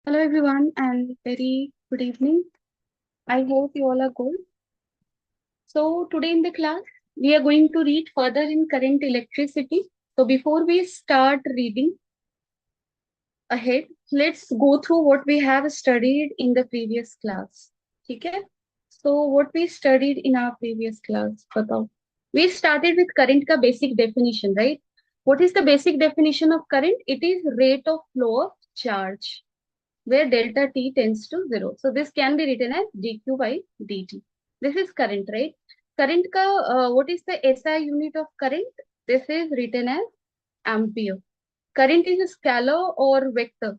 Hello everyone and very good evening. I hope you all are good. So today in the class, we are going to read further in current electricity. So before we start reading ahead, let's go through what we have studied in the previous class. Okay? So what we studied in our previous class, बताओ. We started with current ka basic definition, right? What is the basic definition of current? It is rate of flow of charge, where delta t tends to 0. So this can be written as dq by dt. This is current, right? Current ka, what is the SI unit of current? This is written as ampere. Current is a scalar or vector.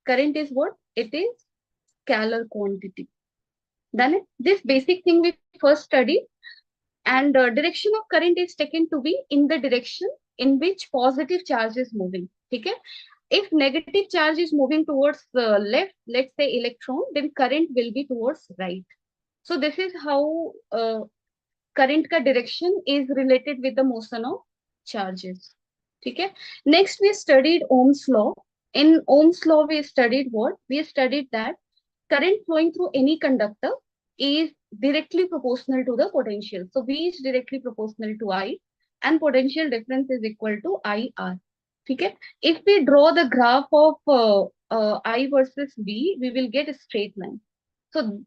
Current is what? It is scalar quantity. Done it? This basic thing we first studied, and direction of current is taken to be in the direction in which positive charge is moving. Okay? If negative charge is moving towards the left, let's say electron, then current will be towards right. So this is how current ka direction is related with the motion of charges. Okay? Next we studied Ohm's law. In Ohm's law we studied what? We studied that current flowing through any conductor is directly proportional to the potential. So V is directly proportional to I and potential difference is equal to IR. Okay? If we draw the graph of I versus V, we will get a straight line. So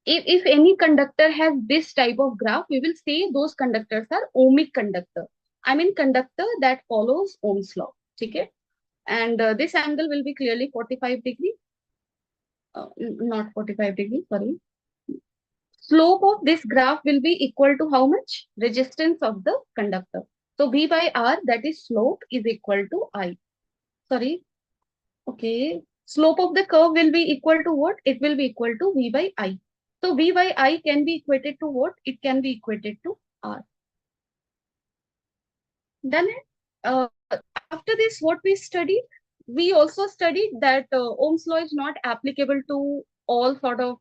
if any conductor has this type of graph, we will say those conductors are ohmic conductor. I mean conductor that follows Ohm's law. Okay? And this angle will be clearly 45 degree. Not 45 degrees, sorry. Slope of this graph will be equal to how much? Resistance of the conductor. So V by R, that is slope, is equal to I. Sorry. Okay. Slope of the curve will be equal to what? It will be equal to V by I. So V by I can be equated to what? It can be equated to R. Done it? After this, what we studied? We also studied that Ohm's law is not applicable to all sort of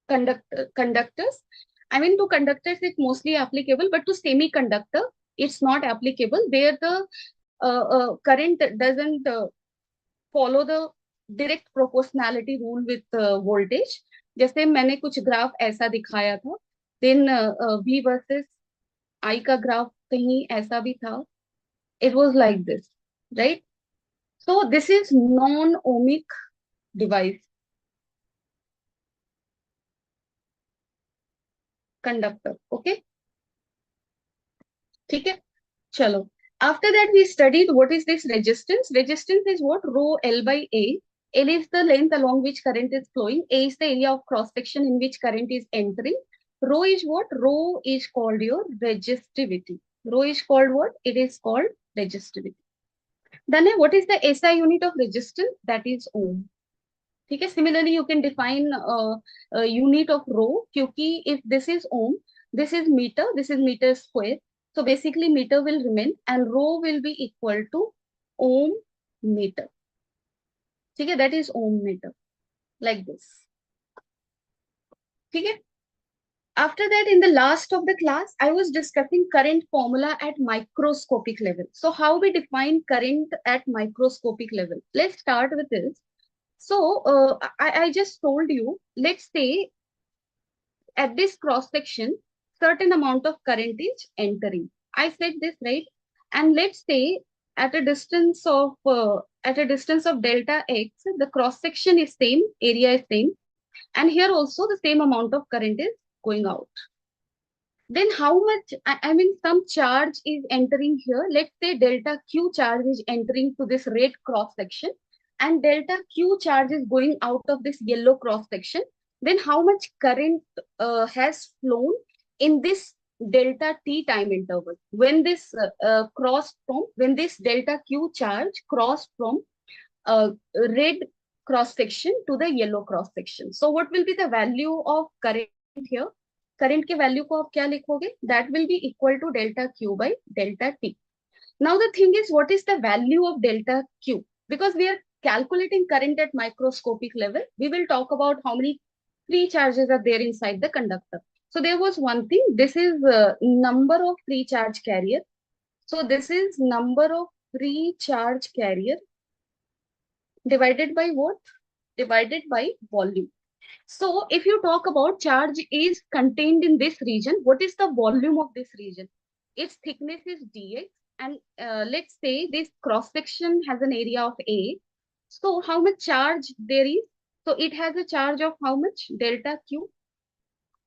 conductors. I mean, to conductors it's mostly applicable, but to semiconductor it's not applicable. There the current doesn't follow the direct proportionality rule with voltage. जैसे मैंने कुछ graph ऐसा दिखाया था, then V versus I का graph कहीं ऐसा भी था. It was like this, right? So this is non-ohmic device, conductor. Okay, ठीक है. Chalo. After that, we studied what is this resistance. Resistance is what? Rho L by A. L is the length along which current is flowing. A is the area of cross section in which current is entering. Rho is what? Rho is called your resistivity. Rho is called what? It is called resistivity. Then what is the SI unit of resistance? That is ohm. Okay. Similarly, you can define a unit of rho. क्योंकि if this is ohm, this is meter square. So basically meter will remain and rho will be equal to ohm meter. Okay, that is ohm meter, like this. Okay. After that, in the last of the class, I was discussing current formula at microscopic level. So how we define current at microscopic level? Let's start with this. So I just told you, let's say at this cross section, certain amount of current is entering. I said this, right? And let's say at a distance of delta x, the cross section is same, area is same, and here also the same amount of current is going out. Then how much? I mean, some charge is entering here. Let's say delta q charge is entering to this red cross section, and delta q charge is going out of this yellow cross section. Then how much current has flown in this delta t time interval when this when this delta q charge crossed from red cross section to the yellow cross section. So what will be the value of current here? Current के value को आप क्या लिखोगे? That will be equal to delta Q by delta T. Now the thing is, what is the value of delta Q? Because we are calculating current at microscopic level, we will talk about how many free charges are there inside the conductor. So there was one thing, this is number of free charge carrier. So this is number of free charge carrier divided by what? Divided by volume. So if you talk about charge is contained in this region, what is the volume of this region? Its thickness is dx, and let's say this cross section has an area of A. So how much charge there is? So it has a charge of how much? Delta Q.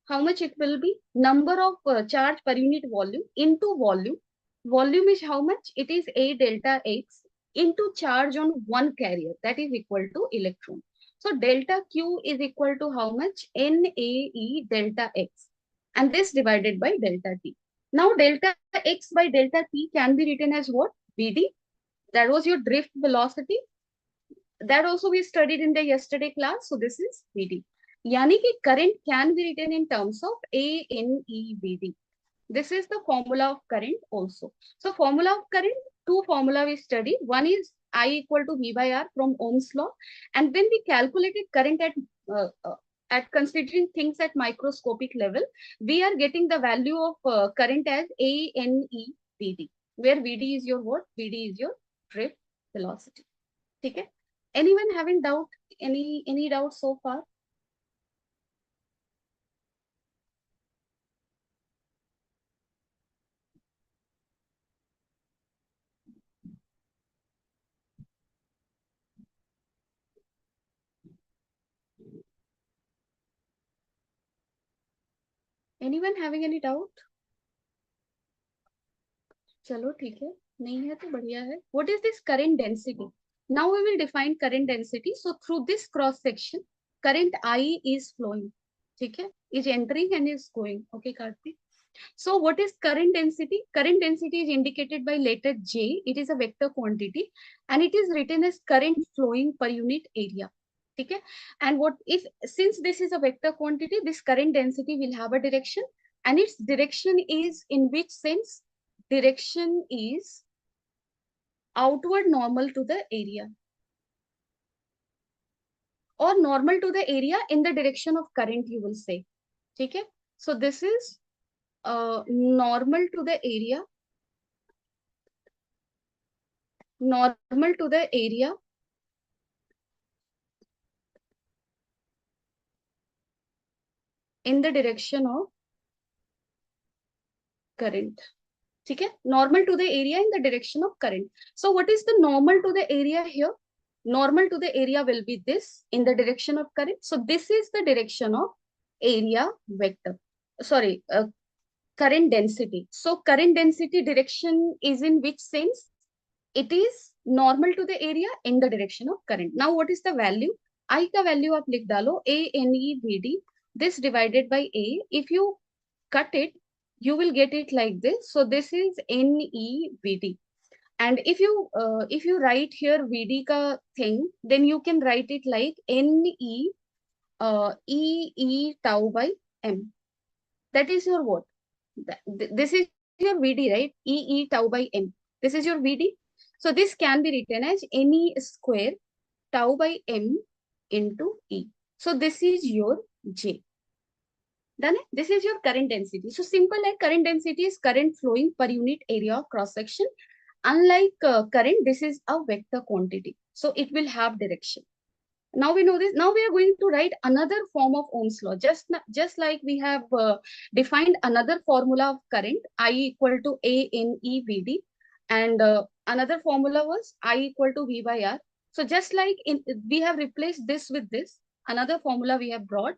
How much it will be? Number of charge per unit volume into volume. Volume is how much? It is A delta X into charge on one carrier, that is equal to electron. So delta Q is equal to how much? NAE delta X, and this divided by delta T. Now delta X by delta T can be written as what? VD. That was your drift velocity. That also we studied in the yesterday class. So this is VD. Yani ki current can be written in terms of ANEVD. This is the formula of current also. So formula of current, two formula we studied. One is I equal to V by R from Ohm's law. And when we calculated current at considering things at microscopic level, we are getting the value of current as ANEVD, where VD is your what? VD is your drift velocity. Okay? Anyone having doubt? Any doubt so far? Anyone having any doubt? चलो ठीक है, नहीं है तो बढ़िया है. What is this current density? Now we will define current density. So through this cross section, current I is flowing. ठीक है, is entering and is going. Okay, Karthik. So what is current density? Current density is indicated by letter J. It is a vector quantity and it is written as current flowing per unit area. Okay. And what if, since this is a vector quantity, this current density will have a direction, and its direction is in which sense? Direction is outward normal to the area, or normal to the area in the direction of current, you will say. Okay. So this is normal to the area, normal to the area in the direction of current. ठीक है, normal to the area in the direction of current. So what is the normal to the area here? Normal to the area will be this in the direction of current. So this is the direction of area vector. Sorry, current density. So current density direction is in which sense? It is normal to the area in the direction of current. Now what is the value? I का value आप लिख डालो ANEVD. This divided by A. If you cut it, you will get it like this. So this is NEVD. And if you write here VD ka thing, then you can write it like NE tau by M. That is your what? This is your VD, right? tau by M. This is your VD. So this can be written as NE square tau by M into E. So this is your J. Done it? This is your current density. So simple like current density is current flowing per unit area of cross section. Unlike current, this is a vector quantity. So it will have direction. Now we know this. Now we are going to write another form of Ohm's law. Just like we have defined another formula of current, I equal to ANEVD. And another formula was I equal to V by R. So just like we have replaced this with this, another formula we have brought.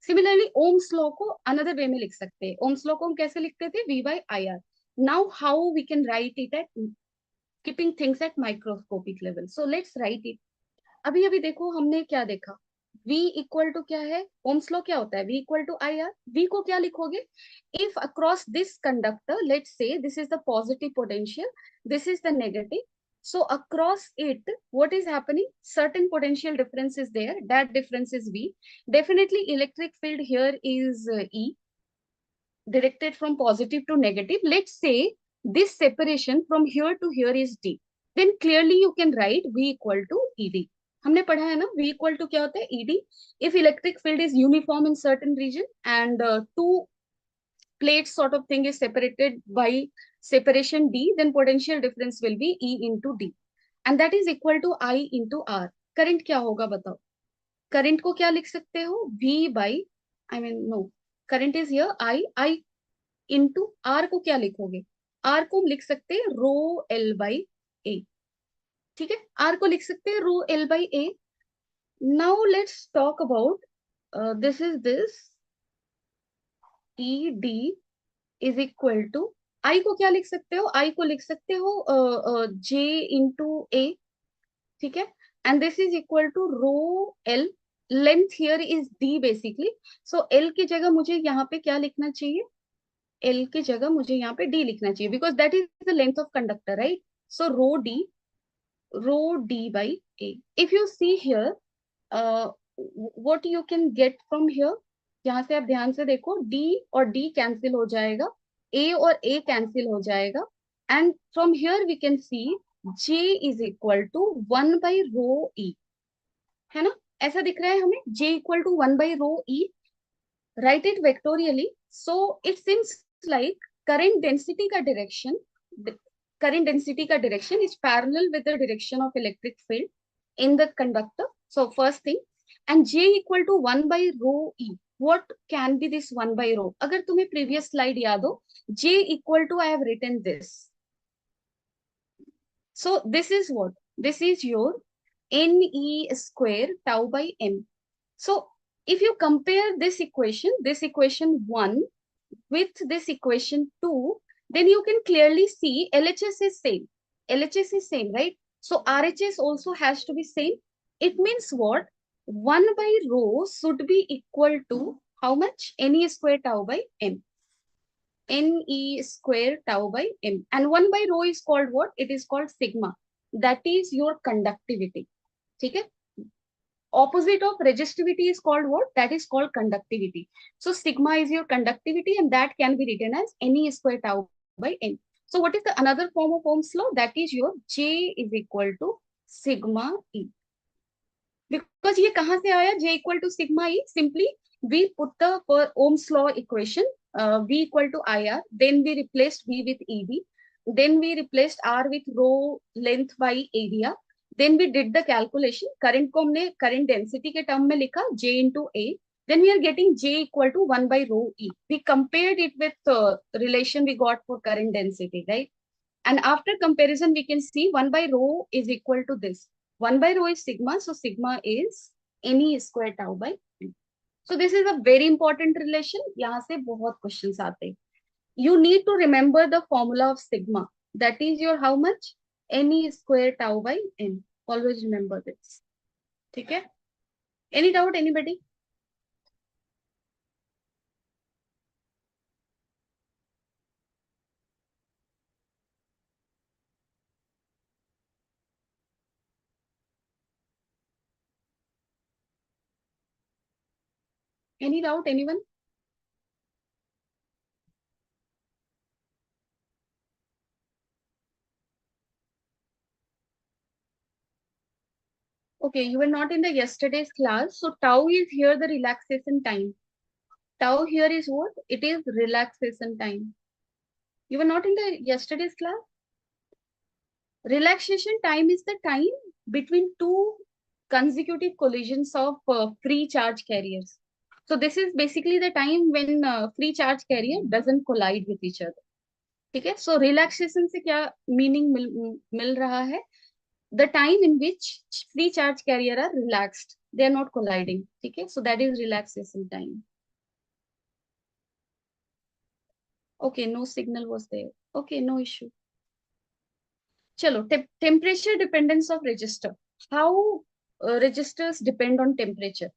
Similarly Ohm's law को another way में लिख सकते हैं. Ohm's law को हम कैसे लिखते थे? V by IR. Now how we can write it at keeping things at microscopic level. So let's write it. अभी अभी देखो हमने क्या देखा. V इक्वल टू क्या है? ओम्स लॉ क्या होता है? V equal to IR. V को क्या लिखोगे? If across this conductor, let's say this is the positive potential, this is the negative. So across it, what is happening? Certain potential difference is there. That difference is V. Definitely electric field here is E, directed from positive to negative. Let's say this separation from here to here is D. Then clearly you can write V equal to ED. हमने पढ़ा है ना, V equal to क्या होता है? ED. If electric field is uniform in certain region and two plate sort of thing is separated by separation D, then potential difference will be E into D. And that is equal to I into R. Current क्या होगा बताओ? Current को क्या लिख सकते हो? V by, I mean no, current is here I into R को क्या लिखोगे? आर को हम लिख सकते हैं रो एल बाई ए। ठीक है, आर को लिख सकते हैं rho L by A. Now let's talk about this is this E D is equal to, I को क्या लिख सकते हो? आई को लिख सकते हो जे इंटू ए। ठीक है, and this is equal to rho L, length here is D basically. So L की जगह मुझे यहाँ पे क्या लिखना चाहिए? एल की जगह मुझे यहाँ पे डी लिखना चाहिए, because that is the length of conductor, right? So rho D by A. If you see here what you can get from here, यहाँ से आप ध्यान से देखो, डी और डी कैंसिल हो जाएगा, ए और ए कैंसिल हो जाएगा, and from here we can see J is equal to 1/रो ई, है ना? ऐसा दिख रहा है हमें, जे इक्वल टू 1/रो E. write it vectorially. So it seems like current density ka direction, the current density ka direction is parallel with the direction of electric field in the conductor. So first thing, and J equal to 1 by rho E. What can be this 1 by rho? अगर तुम्हें previous slide याद हो, J equal to, I have written this. So this is what? This is your NE square tau by M. So if you compare this equation 1 with this equation 2, then you can clearly see LHS is same. LHS is same, right? So RHS also has to be same. It means what? 1 by rho should be equal to how much? NE square tau by M. NE square tau by M. And 1 by rho is called what? It is called sigma. That is your conductivity. Okay? Opposite of resistivity is called what? That is called conductivity. So sigma is your conductivity, and that can be written as NE square tau by N. So what is the another form of Ohm's law? That is your J is equal to sigma E. Because ये कहाँ से आया J equal to sigma E? Simply we put the Ohm's law equation, V equal to IR, then we replaced V with EB, then we replaced R with rho length by area. Then we did the calculation. Current को हमने current density के term में लिखा J into A. Then we are getting J equal to 1 by rho E. We compared it with relation we got for current density, right? And after comparison, we can see 1 by rho is equal to this. 1 by rho is sigma, so sigma is NE square tau by M. So this is a very important relation. यहाँ से बहुत questions आते हैं. You need to remember the formula of sigma. That is your how much? NE square tau by M. Always remember this. ठीक है? Any doubt, anybody? Any doubt, anyone? Okay, you were not in the yesterday's class. So tau is here the relaxation time. Tau here is what? It is relaxation time. You were not in the yesterday's class? Relaxation time is the time between two consecutive collisions of free charge carriers. So this is basically the time when free charge carrier doesn't collide with each other. ठीक है? So relaxation से क्या meaning मिल रहा है? The time in which free charge carrier are relaxed, they are not colliding. ठीक है? So that is relaxation time. Okay, no signal was there. Okay, no issue. चलो, temperature dependence of resistor. How resistors depend on temperature.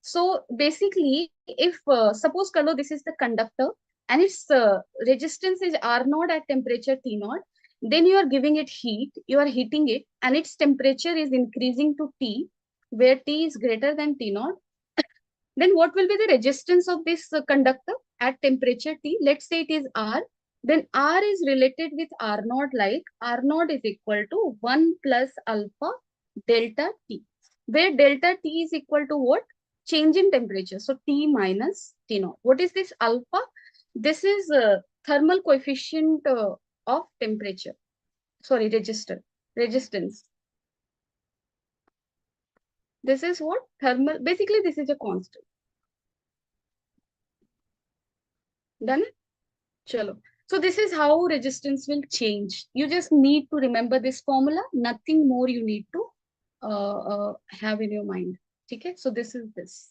So basically, if suppose kalo this is the conductor and its resistance is R naught at temperature T naught, then you are giving it heat, you are heating it, and its temperature is increasing to T, where T is greater than T naught. Then what will be the resistance of this conductor at temperature T? Let's say it is R. Then R is related with R naught, like R naught is equal to 1 plus alpha delta T, where delta T is equal to what? Change in temperature. So T minus T naught. What is this alpha? This is thermal coefficient of temperature. Sorry, resistance. This is what thermal, basically this is a constant. Done it? Chalo. So this is how resistance will change. You just need to remember this formula. Nothing more you need to have in your mind. Okay? So this is this.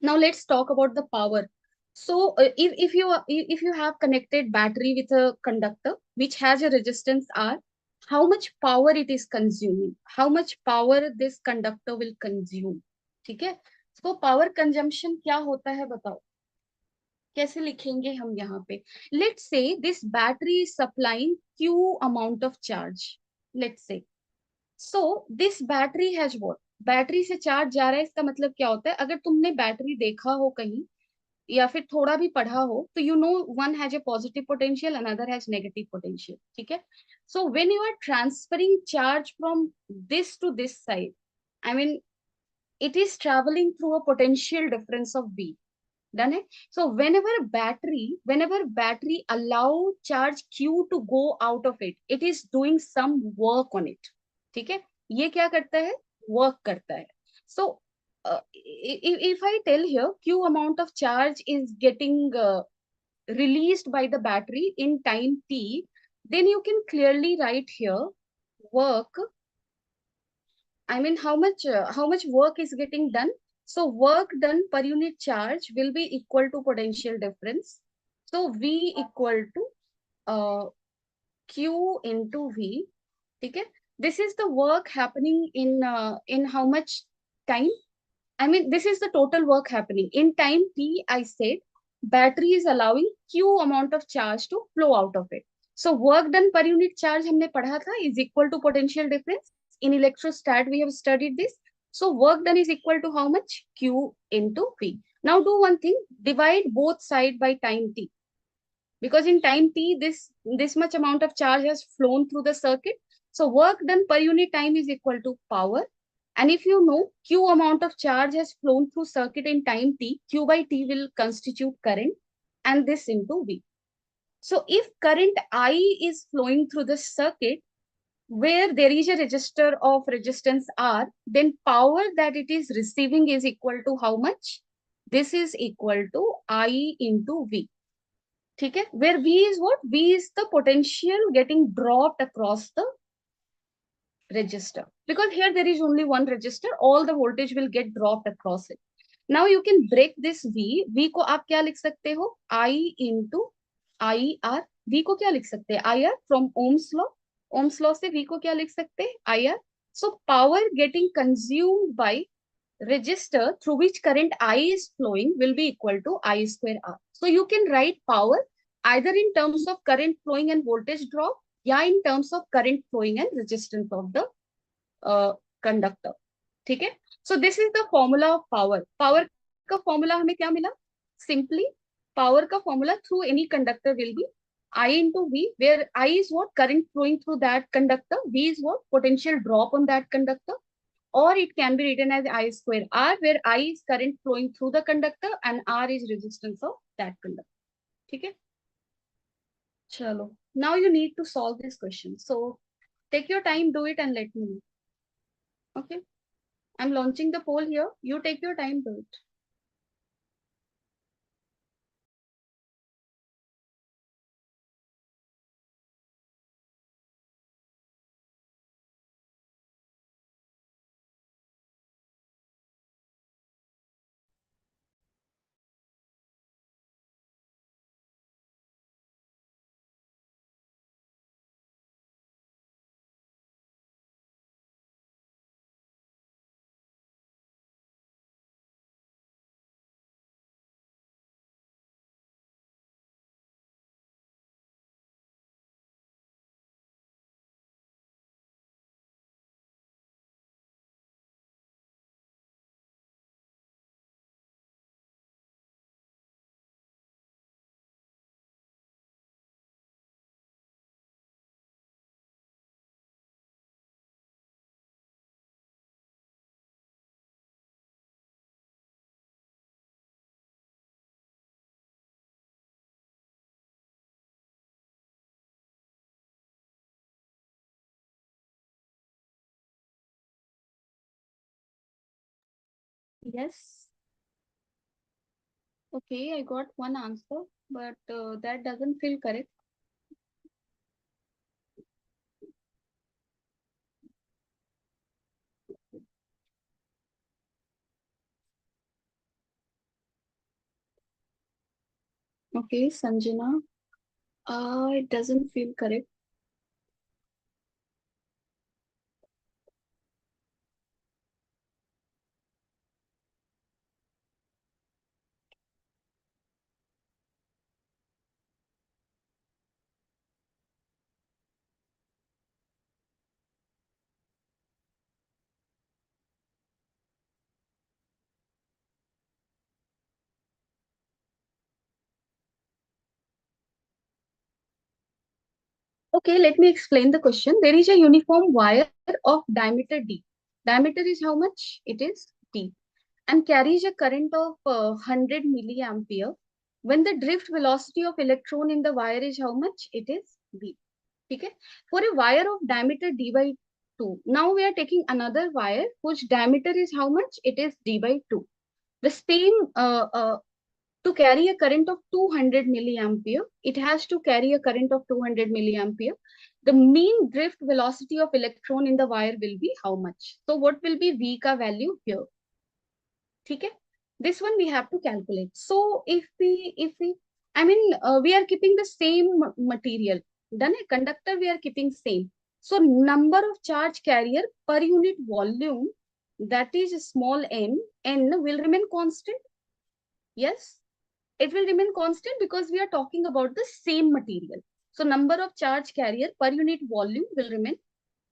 Now let's talk about the power. So if you have connected battery with a conductor which has a resistance R, how much power it is consuming? How much power this conductor will consume? ठीक है? So power consumption क्या होता है बताओ? कैसे लिखेंगे हम यहाँ पे? Let's say this battery is supplying Q amount of charge. Let's say. So this battery has what? Battery से चार्ज जा रहा है, इसका मतलब क्या होता है? अगर तुमने बैटरी देखा हो कहीं या फिर थोड़ा भी पढ़ा हो तो you know one has a positive potential, another has negative potential. ठीक है? So when you are transferring charge from this to this side, I mean it is traveling through a potential difference of V. Done it? So whenever battery allow charge Q to go out of it, it is doing some work on it. ठीक है? ये क्या करता है? Work करता है. So if I tell here Q amount of charge is getting released by the battery in time t, then you can clearly write here work. I mean, how much work is getting done? So work done per unit charge will be equal to potential difference. So V equal to Q into V. Okay. This is the work happening in how much time? I mean, this is the total work happening in time t. I said battery is allowing Q amount of charge to flow out of it. So work done per unit charge हमने पढ़ा था is equal to potential difference. In electrostat we have studied this. So work done is equal to how much? Q into V. Now do one thing, divide both side by time t. Because in time t, this much amount of charge has flown through the circuit. So work done per unit time is equal to power. And if you know Q amount of charge has flown through circuit in time t, Q by T will constitute current and this into V. So if current I is flowing through the circuit where there is a resistor of resistance R, then power that it is receiving is equal to how much? This is equal to I into V. ठीक है? Where V is what? V is the potential getting dropped across the register. Because here there is only one resistor, all the voltage will get dropped across it. Now you can break this V. V को आप क्या लिख सकते हो? I into IR. V को क्या लिख सकते हैं? IR from Ohm's law. Ohm's law से V को क्या लिख सकते हैं? IR. So power getting consumed by resistor through which current I is flowing will be equal to I square R. So you can write power either in terms of current flowing and voltage drop, या in terms of current flowing and resistance of the conductor. ठीक है? So this is the formula of power. Power का formula हमें क्या मिला? Simply power का formula through any conductor will be I into V, where I is what? Current flowing through that conductor. V is what? Potential drop on that conductor. Or it can be written as I square R, where I is current flowing through the conductor and R is resistance of that conductor. ठीक है? Chalo. Now you need to solve this question. So take your time, do it and let me know. Okay? I'm launching the poll here. You take your time, do it. Yes. Okay, I got one answer, but that doesn't feel correct. Okay, Sanjana. It doesn't feel correct. Okay, let me explain the question. There is a uniform wire of diameter D. Diameter is how much? It is D. And carries a current of 100 milliampere. When the drift velocity of electron in the wire is how much? It is V. Okay? For a wire of diameter D by 2. Now we are taking another wire whose diameter is how much? It is D by 2. The same to carry a current of 200 milliampere, it has to carry a current of 200 milliampere. The mean drift velocity of electron in the wire will be how much? So what will be V ka value here? Okay? This one we have to calculate. So we are keeping the same material. Done a conductor, we are keeping same. So number of charge carrier per unit volume, that is small m, n will remain constant. Yes, it will remain constant because we are talking about the same material. So number of charge carrier per unit volume will remain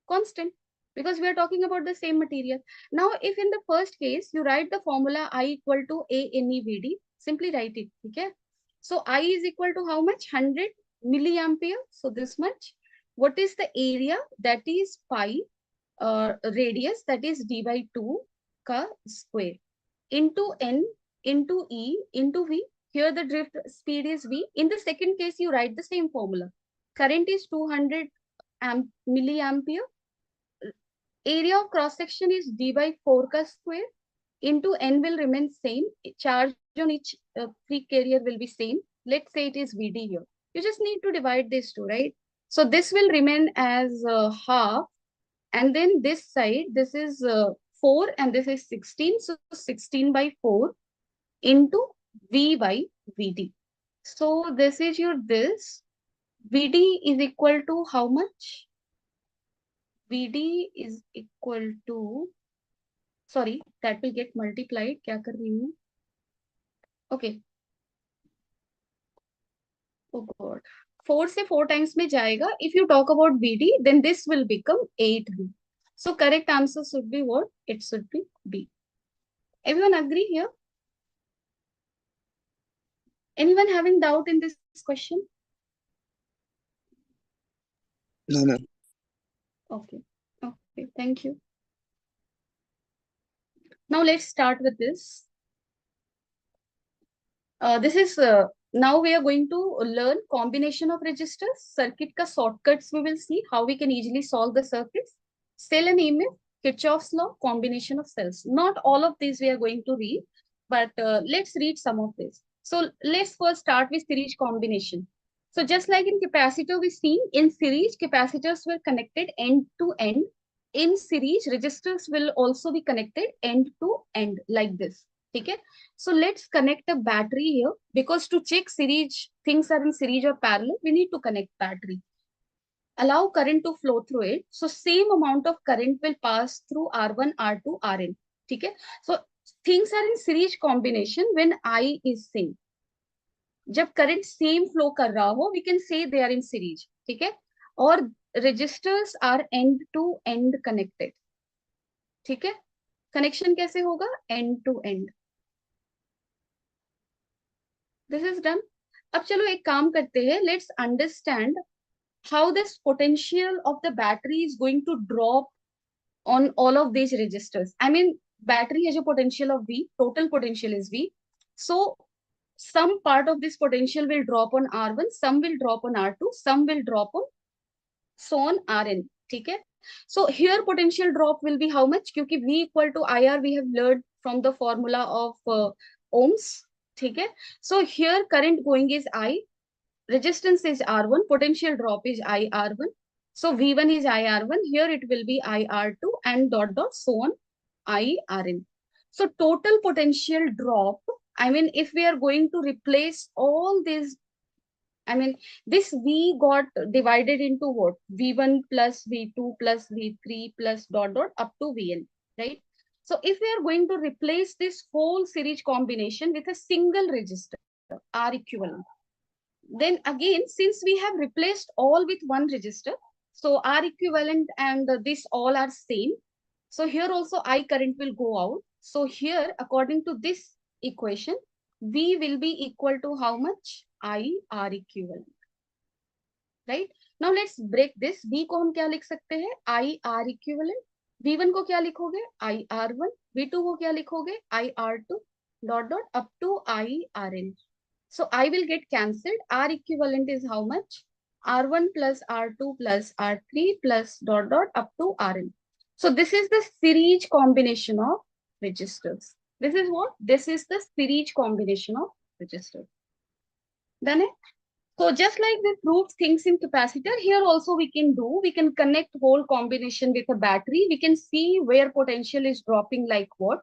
constant because we are talking about the same material. Now, if in the first case you write the formula I equal to A NEVD, simply write it. Okay. So I is equal to how much? 100 milliampere. So this much. What is the area? That is pi radius, that is d by 2 ka square into n into E into V. Here the drift speed is V. In the second case, you write the same formula. Current is 200 milliampere. Area of cross section is d by 4 ka square into n will remain same. Charge on each free carrier will be same. Let's say it is Vd here. You just need to divide these two, right? So this will remain as half, and then this side, this is 4 and this is 16. So 16 by 4 into V by Vd. So this is your this. Vd is equal to how much? Vd is equal to, sorry, that will get multiplied. क्या कर रही हूँ? Okay. Oh God. 4 से 4 times में जाएगा. If you talk about Vd, then this will become 8V. So correct answer should be what? It should be B. Everyone agree here? Anyone having doubt in this question? No, no. Okay. Okay. Thank you. Now let's start with this. This is now we are going to learn combination of registers. Circuit ka shortcuts we will see how we can easily solve the circuits. Cell and EMF, Kirchhoff's law, combination of cells. Not all of these we are going to read, but let's read some of this. So let's first start with series combination. So just like in capacitor we see, in series capacitors were connected end to end. In series resistors will also be connected end to end like this. Okay. So let's connect a battery here because to check series, things are in series or parallel, we need to connect battery. Allow current to flow through it. So same amount of current will pass through R1, R2, Rn. Okay. So things are in series combination when I is same. जब current same flow कर रहा हो, we can say they are in series. ठीक है? और registers are end to end connected. ठीक है? Connection कैसे होगा? End to end. This is done. अब चलो एक काम करते हैं. Let's understand how this potential of the battery is going to drop on all of these registers. I mean, battery has a potential of V. Total potential is V. So some part of this potential will drop on R1, some will drop on R2, some will drop on so on Rn. ठीक है? So here potential drop will be how much? क्योंकि V equal to IR we have learned from the formula of ohms. Okay, so here current going is I, resistance is R1, potential drop is IR1. So V1 is IR1, here it will be IR2 and dot dot so on IRN. So total potential drop, I mean, if we are going to replace all these, I mean, this V got divided into what? V1 plus V2 plus V3 plus dot dot up to Vn, right? So if we are going to replace this whole series combination with a single resistor, R equivalent, then again, since we have replaced all with one resistor, so R equivalent and this all are same. So here also I current will go out. So here, according to this equation, V will be equal to how much? I R equivalent, right? Now let's break this. V को हम क्या लिख सकते हैं? I R equivalent. V1 को क्या लिखोगे? I R1. V2 को क्या लिखोगे? I R2 dot dot up to I Rn. So I will get cancelled. R equivalent is how much? R1 plus R2 plus R3 plus dot dot up to Rn. So this is the series combination of registers. This is what? This is the series combination of registers. Done it? So just like we proved things in capacitor, here also we can do, we can connect whole combination with a battery. We can see where potential is dropping like what.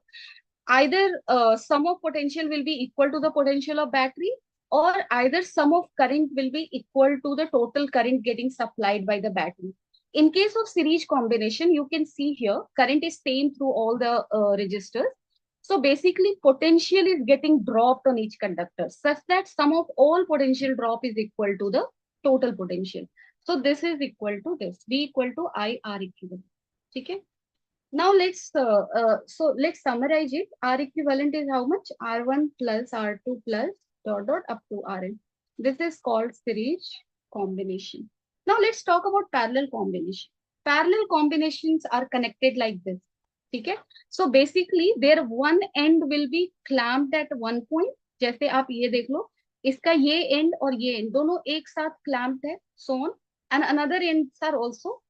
Either sum of potential will be equal to the potential of battery, or either sum of current will be equal to the total current getting supplied by the battery. In case of series combination, you can see here, current is same through all the resistors. So basically, potential is getting dropped on each conductor such that sum of all potential drop is equal to the total potential. So this is equal to this, V equal to I R equivalent. Okay. Now let's summarize it. R equivalent is how much? R1 plus R2 plus dot dot up to Rn. This is called series combination. Now let's talk about parallel combination. Parallel combinations are connected like this. Okay? So basically their one end will be clamped at one point. जैसे आप ये देख लो, इसका ये end और ये end दोनों एक साथ clamped है, so on, and another ends are also,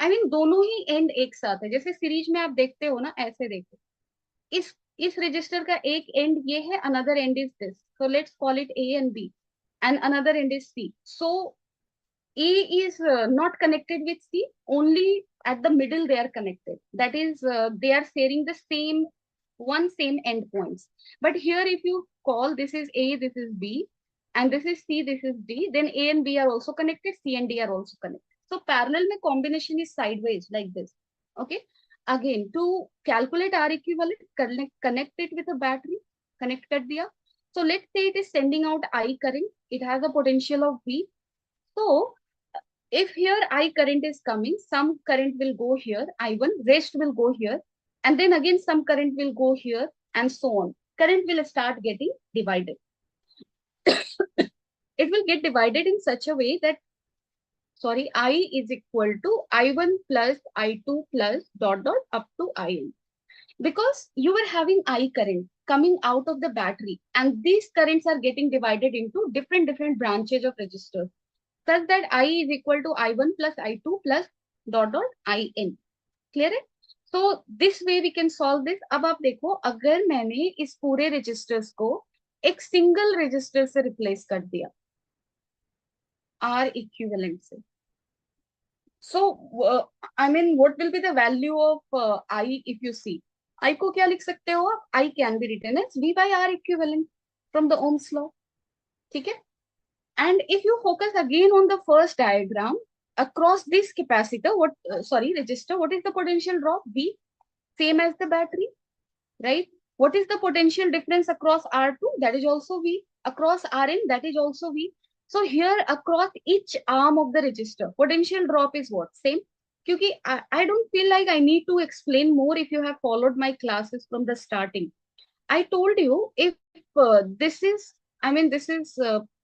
I mean, दोनों ही एंड एक साथ है. जैसे सीरीज में आप देखते हो ना, ऐसे देखो, इस रजिस्टर का एक एंड ये है, another end is this, so let's call it A and B, and another end is C. सो A is not connected with C, only at the middle they are connected. That is, they are sharing the same same endpoints. But here, if you call this is A, this is B, and this is C, this is D, then A and B are also connected, C and D are also connected. So parallel में combination is sideways like this. Okay. Again, to calculate R equivalent, connect it with a battery. Connect कर दिया. So let's say it is sending out I current. It has a potential of V. So if here I current is coming, some current will go here, I1, rest will go here, and then again some current will go here, and so on. Current will start getting divided. It will get divided in such a way that, sorry, I is equal to I1 plus I2 plus dot dot up to IN. Because you were having I current coming out of the battery, and these currents are getting divided into different branches of resistors, such that I is equal to I1 plus I2 plus dot dot IN. Clear है? So this way we can solve this. अब आप देखो, अगर मैंने इस पूरे resistors को एक सिंगल रेजिस्टर से रिप्लेस कर दिया R equivalent से, so I mean what will be the value of I if you see? I को क्या लिख सकते हो आप? I can be written as V by R equivalent from the Ohm's law. ठीक है? And if you focus again on the first diagram, across this capacitor, resistor, what is the potential drop? V, same as the battery, right? What is the potential difference across R2? That is also V. Across Rn, that is also V. So here, across each arm of the resistor, potential drop is what? Same. Because I don't feel like I need to explain more if you have followed my classes from the starting. I told you, if this is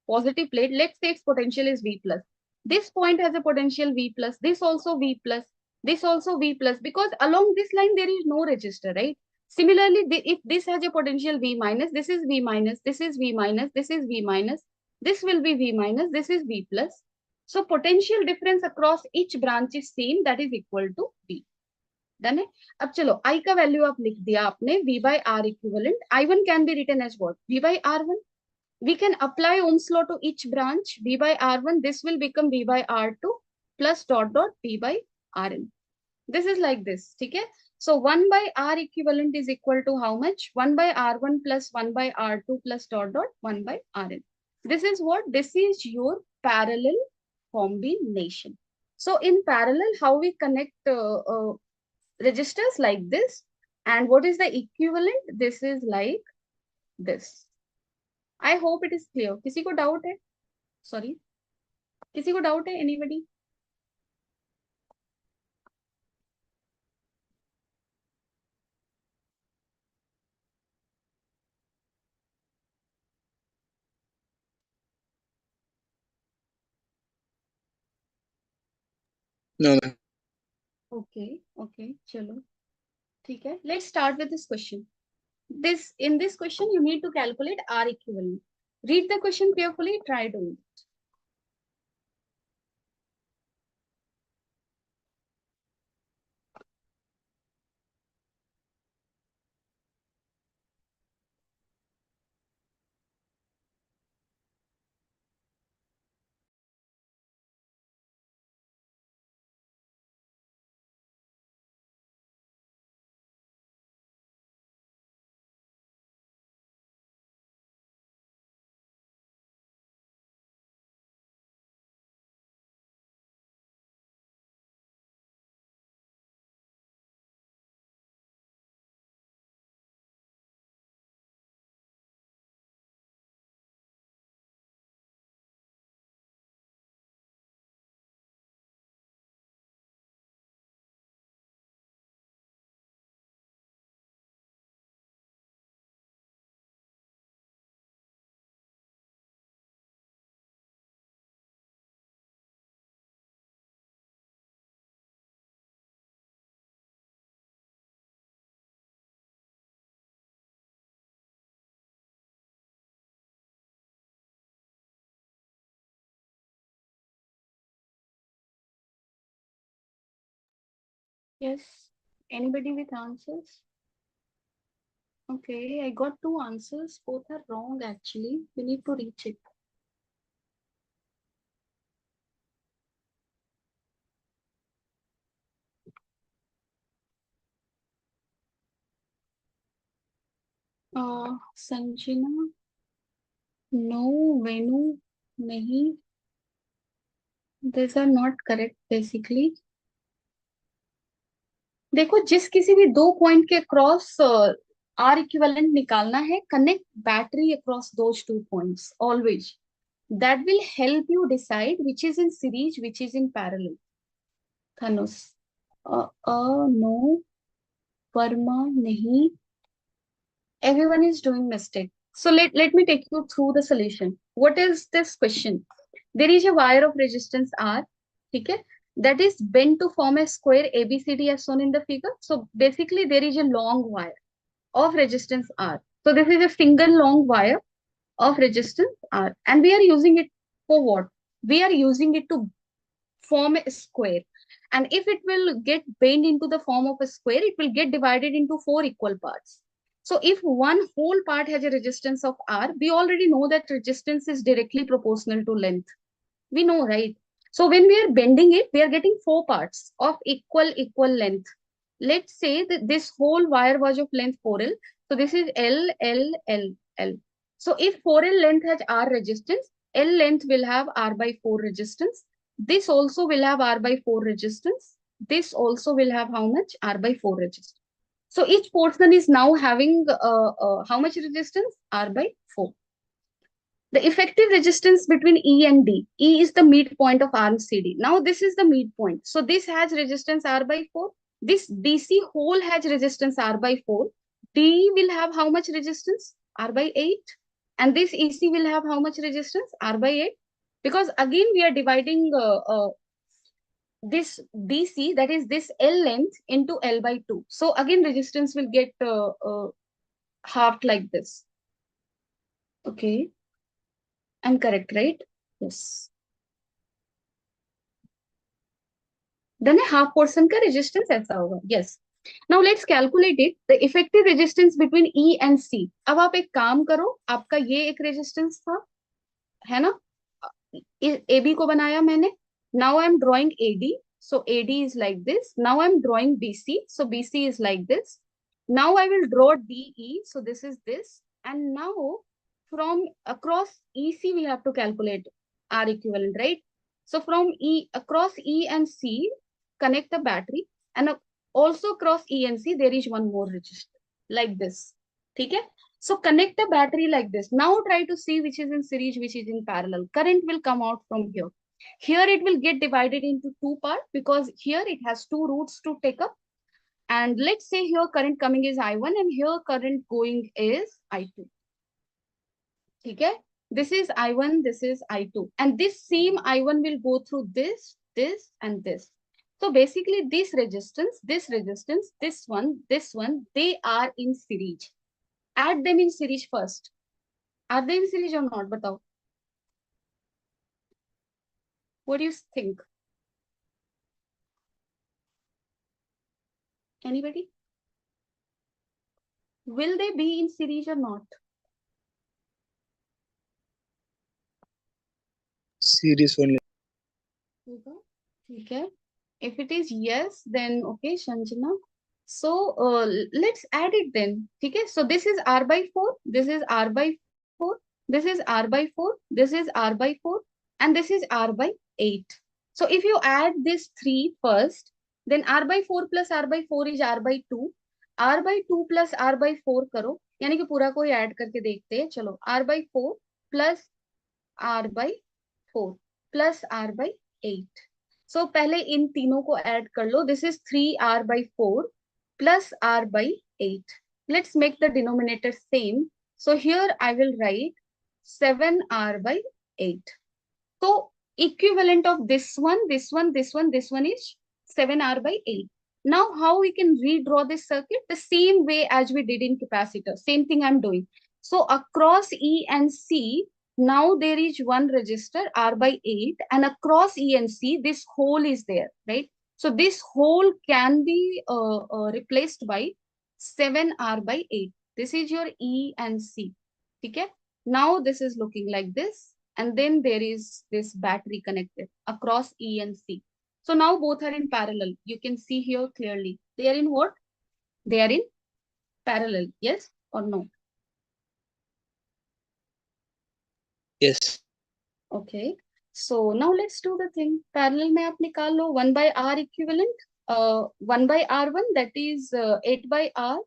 positive plate, let's say its potential is V plus. This point has a potential V plus, this also V plus, this also V plus, because along this line there is no resistor, right? Similarly, if this has a potential V minus, this is V minus, this is V minus, this is V minus, this will be V minus, this is V plus. So potential difference across each branch is same, that is equal to V. Done है। अब चलो आई का value आप लिख दिया आपने, v by r equivalent. I1 can be written as what? V by r1. We can apply Ohm's law to each branch. V by r1, this will become v by r2 plus dot dot v by rn. This is like this, ठीक है? So 1 by r equivalent is equal to how much? 1 by r1 plus 1 by r2 plus dot dot 1 by rn. This is what? This is your parallel combination. So in parallel, how we connect registers like this, and what is the equivalent? This is like this. I hope it is clear. किसी को doubt है? Sorry. किसी को doubt है? Anybody? No. Okay, okay, चलो ठीक है. Let's start with this question. In this question you need to calculate R equivalent. Read the question carefully. Try doing it. Yes. Anybody with answers? Okay, I got two answers. Both are wrong actually. We need to recheck. Sanjana, no, Venu, नहीं. These are not correct basically. देखो, जिस किसी भी दो point के cross R equivalent निकालना है, connect battery across those two points always. That will help you decide which is in series, which is in parallel. Thanush. No. Parma, nahi. Everyone is doing mistake. So let me take you through the solution. What is this question? There is a wire of resistance R, okay, that is bent to form a square ABCD as shown in the figure. So basically there is a long wire of resistance R. So this is a single long wire of resistance R, and we are using it for what? We are using it to form a square. And if it will get bent into the form of a square, it will get divided into four equal parts. So if one whole part has a resistance of R, we already know that resistance is directly proportional to length. We know, right? So when we are bending it, we are getting four parts of equal length. Let's say that this whole wire was of length 4L. So this is L, L, L, L. So if 4L length has R resistance, L length will have R by 4 resistance. This also will have R by 4 resistance. This also will have how much? R by 4 resistance. So each portion is now having how much resistance? R by 4. The effective resistance between E and D. E is the midpoint of arm CD. Now this is the midpoint. So this has resistance R by 4. This DC hole has resistance R by 4. D will have how much resistance? R by 8. And this EC will have how much resistance? R by 8. Because again we are dividing this DC, that is this L length, into L by 2. So again resistance will get halved like this. Okay. I'm correct, right? Yes. Than half portion का resistance ऐसा होगा. Yes. Now let's calculate it. The effective resistance between E and C. अब आप एक काम करो, आपका ये एक resistance था, है ना? AB को बनाया मैंने. Now I'm drawing AD. So AD is like this. Now I'm drawing BC. So BC is like this. Now I will draw DE. So this is this. And now from across EC we have to calculate R equivalent, right? So from across E and C, connect the battery, and also across E and C there is one more resistor like this. Okay? So connect the battery like this. Now try to see which is in series, which is in parallel. Current will come out from here. Here it will get divided into two parts because here it has two roots to take up. And let's say here current coming is I1 and here current going is I2. Okay? This is I1, this is I2. And this same I1 will go through this, this, and this. So basically this resistance, this one, they are in series. Add them in series first. Are they in series or not? Batao. What do you think? Anybody? Will they be in series or not? Series only. Okay. If it is yes, then okay, Shanjana. So let's add it then. Okay. So this is R by 4. This is R by 4. This is R by 4. This is R by 4. And this is R by 8. So if you add this 3 first, then R by 4 plus R by 4 is R by 2. R by 2 plus R by 4 करो. यानी कि पूरा कोई add करके देखते हैं. चलो R by 4 plus R by 4 plus R by 8. So पहले इन तीनों को ऐड कर लो. This is 3R by 4 plus R by 8. Let's make the denominator same. So here I will write 7R by 8. So equivalent of this one is 7R by 8. Now how we can redraw this circuit? The same way as we did in capacitor. Same thing I'm doing. So across E and C, now there is one resistor R by 8, and across E and C, this hole is there, right? So this hole can be replaced by 7R by 8. This is your E and C. Okay? Now this is looking like this. And then there is this battery connected across E and C. So now both are in parallel. You can see here clearly. They are in what? They are in parallel. Yes or no? Yes. Okay. So now let's do the thing. Parallel में आप निकाल लो 1 by R equivalent. 1 by R1 that is 8 by R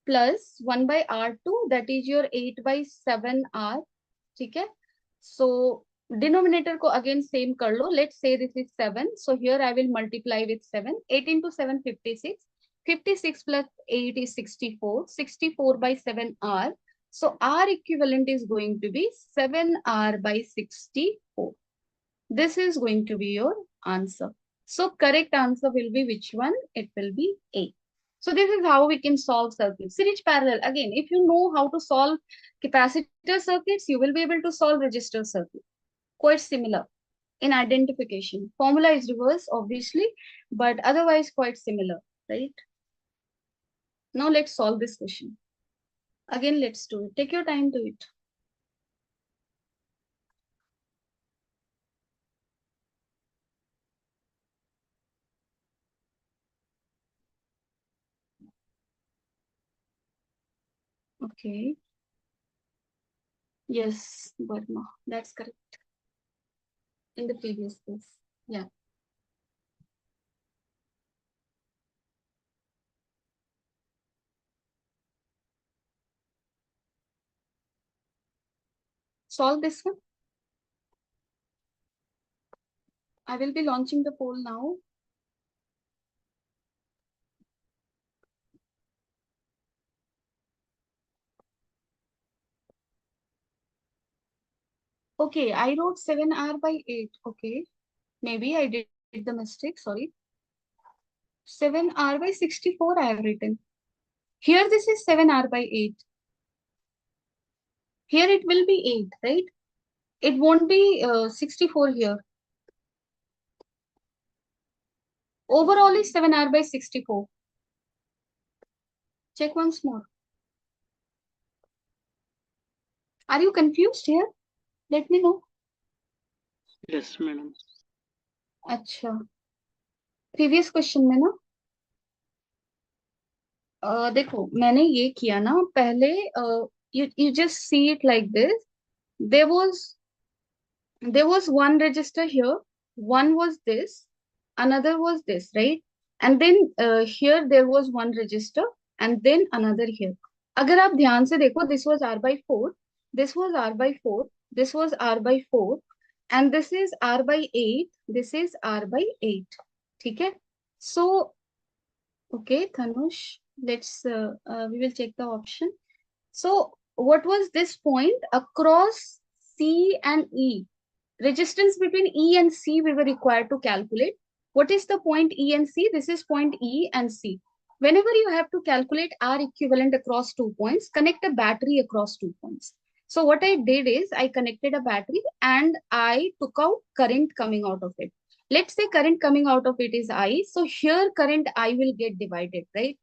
plus 1 by R2 that is your 8 by 7R. ठीक है? So denominator को again same कर लो. Let's say this is 7. So here I will multiply with 7. 8 into 7, 56. 56 plus 8 is 64. 64 by 7R. So R equivalent is going to be 7R by 64. This is going to be your answer. So correct answer will be which one? It will be A. So this is how we can solve circuits. Series parallel. Again, if you know how to solve capacitor circuits, you will be able to solve resistor circuit. Quite similar in identification. Formula is reverse, obviously, but otherwise quite similar, right? Now let's solve this question. Again, let's do it. Take your time to it. Okay. Yes, Burma. That's correct. In the previous case. Yeah. Solve this one. I will be launching the poll now. Okay, I wrote 7R by 8. Okay. Maybe I did the mistake. Sorry. 7R by 64 I have written. Here this is 7R by 8. Here it will be 8, right? It won't be 64 here. Overall is 7R by 64. Check once more. Are you confused here? Let me know. Yes, madam. अच्छा, previous question में ना देखो मैंने ये किया ना पहले, you just see it like this. There was one register here, one was this, another was this, right? And then here there was one register and then another here. अगर आप ध्यान से देखो, this was r by 4, this was r by 4, this was r by 4, and this is r by 8, this is r by 8. ठीक है? So okay, Dhanush, we will check the option. So what was this point across C and E? Resistance between E and C we were required to calculate. What is the point E and C? This is point E and C. Whenever you have to calculate R equivalent across 2 points, connect a battery across 2 points. So what I did is I connected a battery and I took out current coming out of it. Let's say current coming out of it is I. So here current I will get divided, right?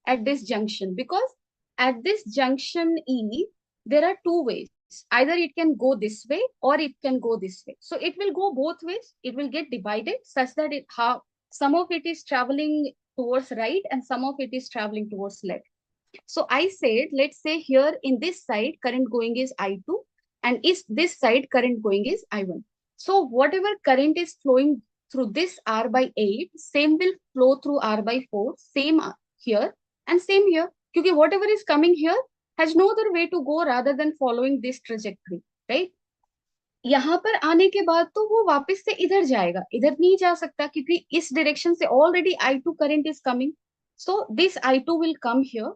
At this junction, because at this junction E, there are two ways. Either it can go this way or it can go this way. So it will go both ways. It will get divided such that some of it is traveling towards right and some of it is traveling towards left. So I said, let's say here in this side, current going is I2, and is this side current going is I1. So whatever current is flowing through this R by 8, same will flow through R by 4, same here and same here. Because whatever is coming here has no other way to go rather than following this trajectory, right? यहाँ पर आने के बाद तो वो वापस से इधर जाएगा, इधर नहीं जा सकता क्योंकि इस डायरेक्शन से already I2 current is coming. So this I2 will come here.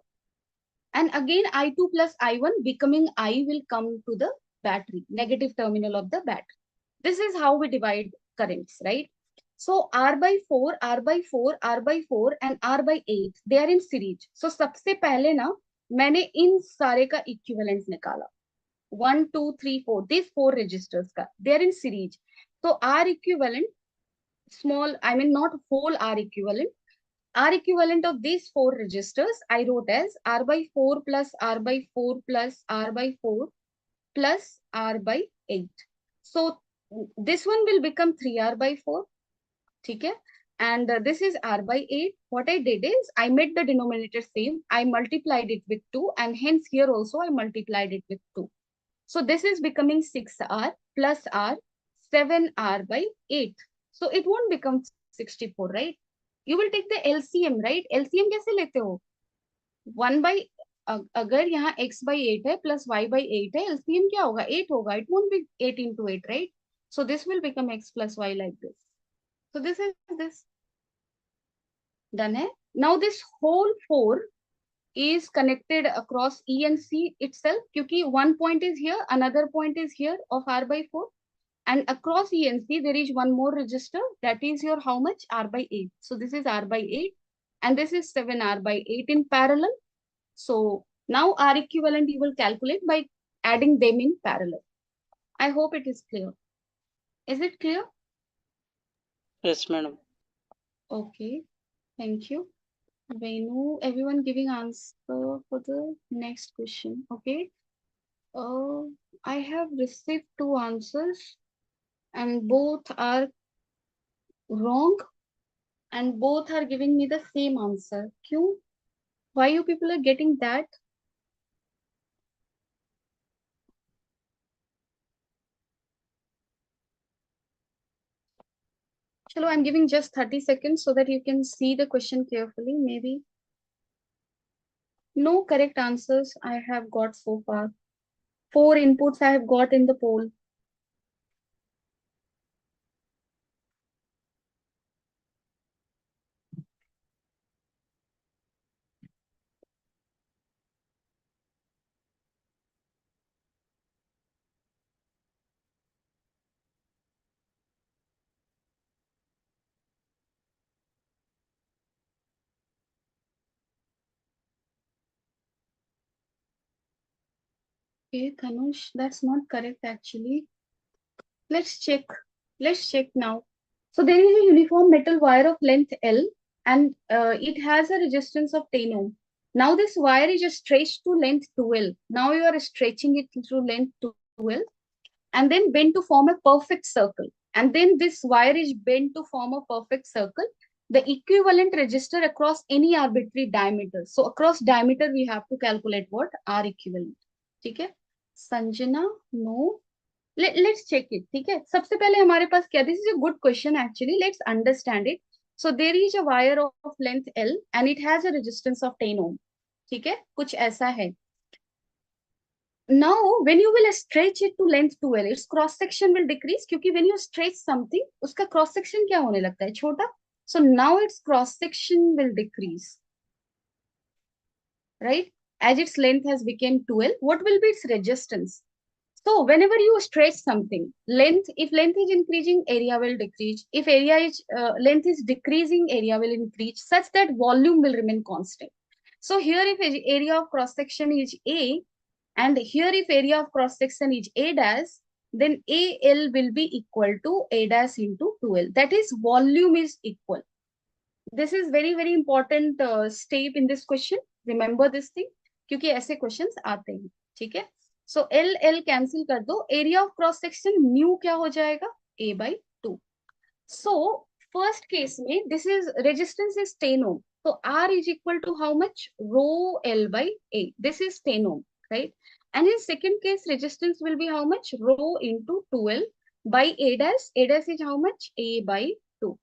And again, I2 plus I1 becoming I will come to the battery, negative terminal of the battery. This is how we divide currents, right? So R by 4, R by 4, R by 4 and R by 8, they are in series. So सबसे पहले ना मैंने इन सारे का equivalent निकाला. 1, 2, 3, 4, these 4 registers का, they are in series. So R equivalent, small, I mean not whole R equivalent, R equivalent of these 4 registers, I wrote as R by 4 plus R by 4 plus R by 4 plus R by 8. So this one will become 3R by 4. Okay? And this is R by 8. What I did is I made the denominator same. I multiplied it with 2 and hence here also I multiplied it with 2. So this is becoming 6R plus R, 7R by 8. So it won't become 64, right? You will take the LCM, right? LCM कैसे लेते हो? 1 by अगर यहाँ x by 8 है plus y by 8 है, LCM क्या होगा? 8 होगा. It won't be 8 into 8, right? So this will become x plus y like this. So this is this. Done है? Now this whole 4 is connected across E and C itself क्योंकि one point is here, another point is here of R by 4. And across E and C, there is one more register. That is your how much? R by 8. So this is R by 8. And this is 7R by 8 in parallel. So now R equivalent you will calculate by adding them in parallel. I hope it is clear. Is it clear? Yes, madam. Okay. Thank you. Venu, everyone giving answer for the next question. Okay. I have received 2 answers and both are wrong. And both are giving me the same answer. Q? Why you people are getting that? Chalo, I'm giving just 30 seconds so that you can see the question carefully, maybe. No correct answers I have got so far. 4 inputs I have got in the poll. Okay, Dhanush, that's not correct actually. Let's check. Let's check now. So there is a uniform metal wire of length L and it has a resistance of 10 ohm. Now this wire is stretched to length 12. Now you are stretching it to length 12 and then bend to form a perfect circle. And then this wire is bent to form a perfect circle. The equivalent resistor across any arbitrary diameter. So across diameter, we have to calculate what? R equivalent. ठीक है? Sanjana, no. Let's check it. ठीक है? सबसे पहले हमारे पास क्या? This is a good question actually. Let's understand it. So there is a wire of length L and it has a resistance of 10 ohm. ठीक है? कुछ ऐसा है. Now, when you will stretch it to length 12, its cross section will decrease क्योंकि when you stretch something, उसका cross section क्या होने लगता है? छोटा. So now its cross section will decrease, right? As its length has become 12, what will be its resistance? So whenever you stretch something, if length is increasing, area will decrease. If length is decreasing, area will increase such that volume will remain constant. So here if area of cross section is A, and here if area of cross section is A dash, then AL will be equal to A dash into 2L. That is volume is equal. This is very important step in this question. Remember this thing, क्योंकि ऐसे questions आते हैं, ठीक है? So L cancel कर दो. Area of cross section mu क्या हो जाएगा? A by 2. So first case में this is resistance is 10 ohm. So R is equal to how much? Rho L by A. This is 10 ohm, right? And in second case, resistance will be how much? Rho into 2L by A dash. A dash is how much? A by 2.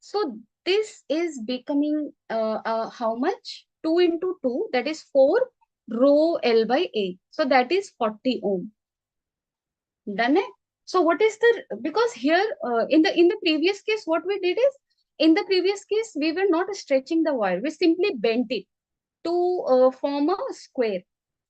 So this is becoming how much? 2 into 2, that is 4 rho L by A. So that is 40 ohm. Done it? So what is the, because here in the previous case, what we did is, in the previous case, we were not stretching the wire. We simply bent it to form a square.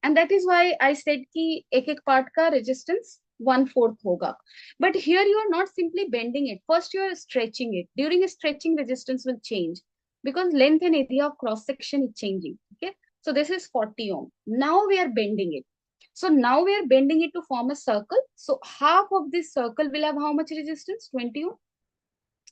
And that is why I said कि एक part का resistance 1/4 होगा. But here you are not simply bending it. First you are stretching it. During stretching, resistance will change because length and area of cross section is changing. Okay. So this is 40 ohm. Now we are bending it. So now we are bending it to form a circle. So half of this circle will have how much resistance? 20 ohm.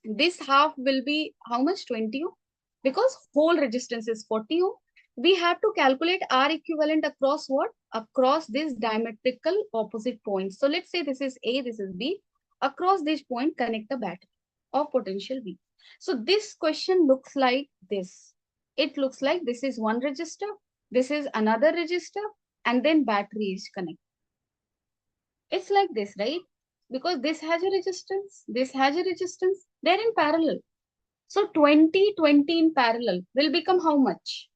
This half will be how much? 20 ohm. Because whole resistance is 40 ohm. We have to calculate R equivalent across what? Across this diametrical opposite points. So let's say this is A, this is B. Across this point, connect the battery of potential V. So this question looks like this. It looks like this is one resistor, this is another resistor, and then battery is connected. It's like this, right? Because this has a resistance, this has a resistance, they're in parallel. So 20, 20 in parallel will become how much?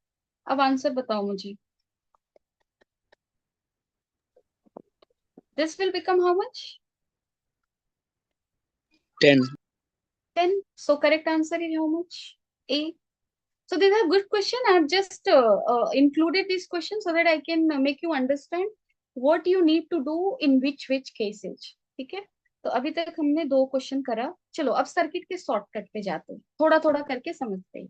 अब answer बताओ मुझे. This will become how much? 10. 10. So correct answer is how much? A. So these are good question. I have just included this question so that I can make you understand what you need to do in which cases. ठीक है? तो अभी तक हमने 2 question करा. चलो अब circuit के शॉर्टकट पे जाते हैं. थोड़ा थोड़ा करके समझते हैं.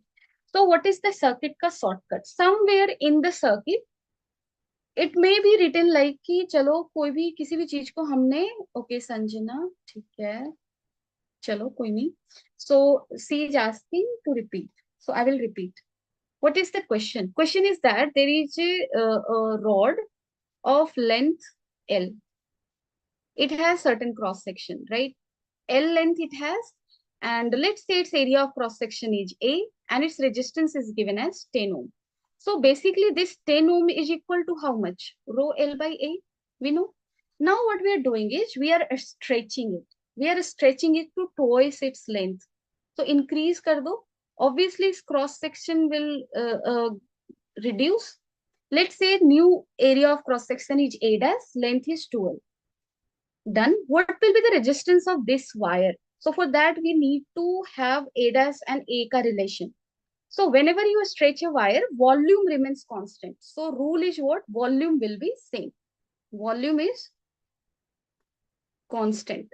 So what is the circuit का shortcut? Somewhere in the circuit it may be written like कि चलो कोई भी किसी भी चीज को हमने ओके संजना ठीक है चलो कोई नहीं so C is asking to repeat so I will repeat what is the question is that there is a rod of length L. It has certain cross section, right? L length it has, and let's say its area of cross section is A and its resistance is given as 10 ohm. So basically this 10 ohm is equal to how much? Rho L by A, we know. Now what we are doing is we are stretching it. We are stretching it to twice its length. So increase kar do. Obviously its cross section will reduce. Let's say new area of cross section is A dash, length is 12. Done. What will be the resistance of this wire? So for that we need to have A dash and A ka relation. So whenever you stretch a wire, volume remains constant. So rule is what? Volume will be same. Volume is constant.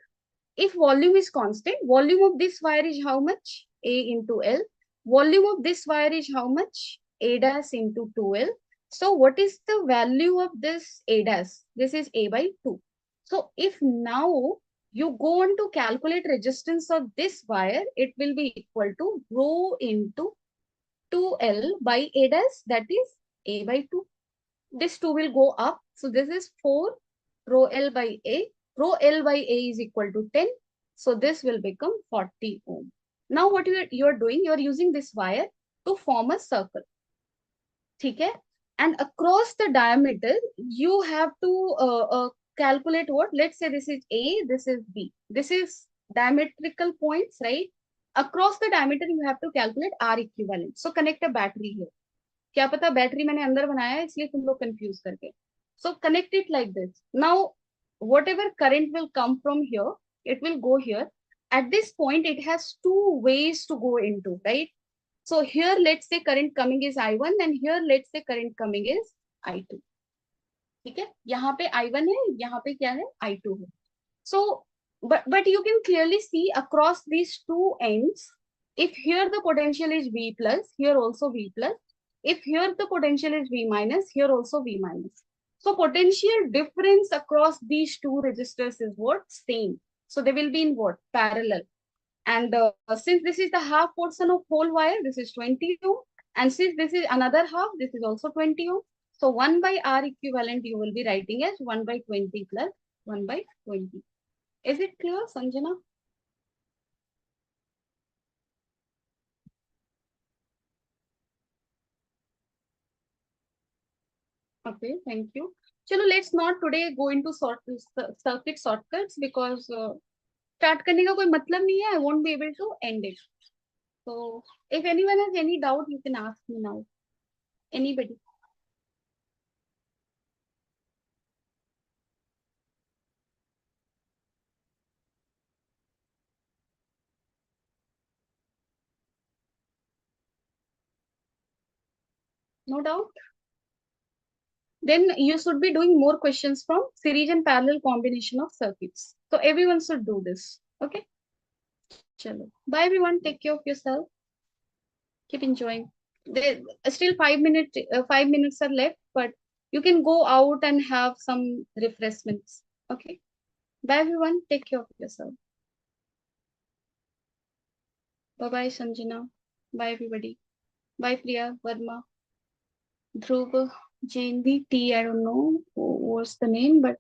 If volume is constant, volume of this wire is how much? A into L. Volume of this wire is how much? A dash into 2L. So what is the value of this A dash? This is A by 2. So if now you go on to calculate resistance of this wire, it will be equal to rho into 2L by A dash, that is A by 2. This 2 will go up. So this is 4 rho L by A. Rho L by A is equal to 10. So this will become 40 ohm. Now what you are doing, you are using this wire to form a circle. Okay? And across the diameter, you have to calculate what? Let's say this is A, this is B. This is diametrical points, right? Across the diameter, you have to calculate R equivalent. So connect a battery here. क्या पता battery मैंने अंदर बनाया है इसलिए तुम लोग confuse करके so connect it like this. Now whatever current will come from here, it will go here. At this point it has two ways to go into, right? So here let's say current coming is I1 and here let's say current coming is I2. ठीक है, यहाँ पे I1 है, यहाँ पे क्या है I2 है. So but you can clearly see across these two ends, if here the potential is V plus, here also V plus. If here the potential is V minus, here also V minus. So potential difference across these two resistors is what? Same. So they will be in what? Parallel. And since this is the half portion of whole wire, this is 20 ohm. And since this is another half, this is also 20 ohm. So 1 by R equivalent you will be writing as 1 by 20 plus 1 by 20. Is it clear, Sanjana? Okay, thank you. Chalo, let's not today go into circuit shortcuts because start करने का कोई मतलब नहीं है. I won't be able to end it. So if anyone has any doubt, you can ask me now. Anybody? No doubt? Then you should be doing more questions from series and parallel combination of circuits. So everyone should do this. Okay? Chalo. Bye everyone. Take care of yourself. Keep enjoying. There still 5 minutes. 5 minutes are left, but you can go out and have some refreshments. Okay. Bye everyone. Take care of yourself. Bye bye Sanjana. Bye everybody. Bye Priya, Verma, Dhruv, JNV, T. I don't know what's the name, but